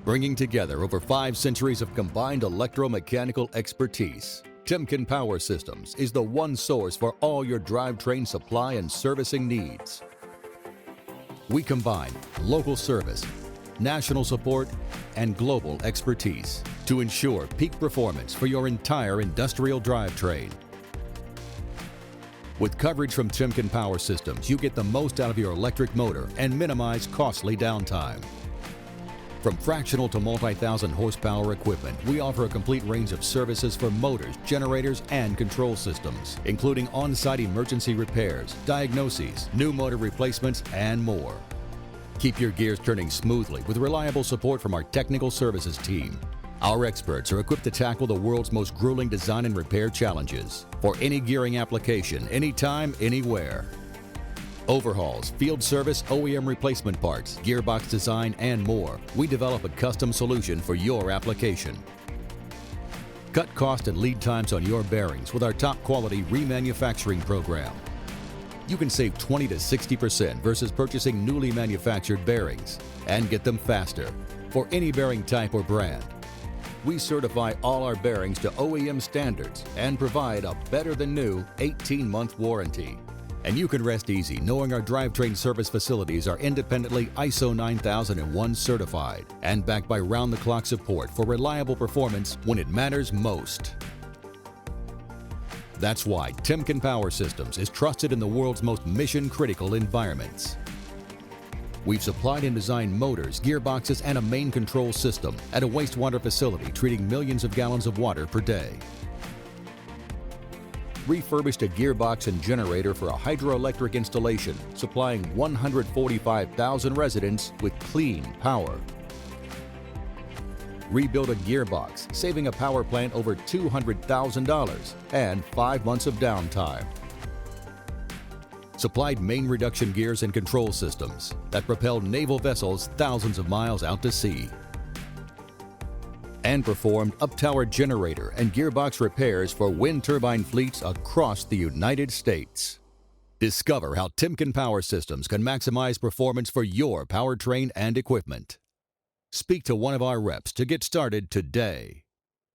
Bringing together over 5 centuries of combined electromechanical expertise, Timken Power Systems is the one source for all your drivetrain supply and servicing needs. We combine local service, national support, and global expertise to ensure peak performance for your entire industrial drivetrain. With coverage from Timken Power Systems, you get the most out of your electric motor and minimize costly downtime. From fractional to multi-thousand horsepower equipment, we offer a complete range of services for motors, generators, and control systems, including on-site emergency repairs, diagnoses, new motor replacements, and more. Keep your gears turning smoothly with reliable support from our technical services team. Our experts are equipped to tackle the world's most grueling design and repair challenges for any gearing application, anytime, anywhere. Overhauls, field service, OEM replacement parts, gearbox design, and more. We develop a custom solution for your application. Cut cost and lead times on your bearings with our top quality remanufacturing program. You can save 20 to 60% versus purchasing newly manufactured bearings and get them faster for any bearing type or brand. We certify all our bearings to OEM standards and provide a better than new 18-month warranty. And you can rest easy knowing our drivetrain service facilities are independently ISO 9001 certified and backed by round-the-clock support for reliable performance when it matters most. That's why Timken Power Systems is trusted in the world's most mission-critical environments. We've supplied and designed motors, gearboxes, and a main control system at a wastewater facility treating millions of gallons of water per day. Refurbished a gearbox and generator for a hydroelectric installation, supplying 145,000 residents with clean power. Rebuilt a gearbox, saving a power plant over $200,000 and 5 months of downtime. Supplied main reduction gears and control systems that propelled naval vessels thousands of miles out to sea. And performed up-tower generator and gearbox repairs for wind turbine fleets across the United States. Discover how Timken Power Systems can maximize performance for your powertrain and equipment. Speak to one of our reps to get started today.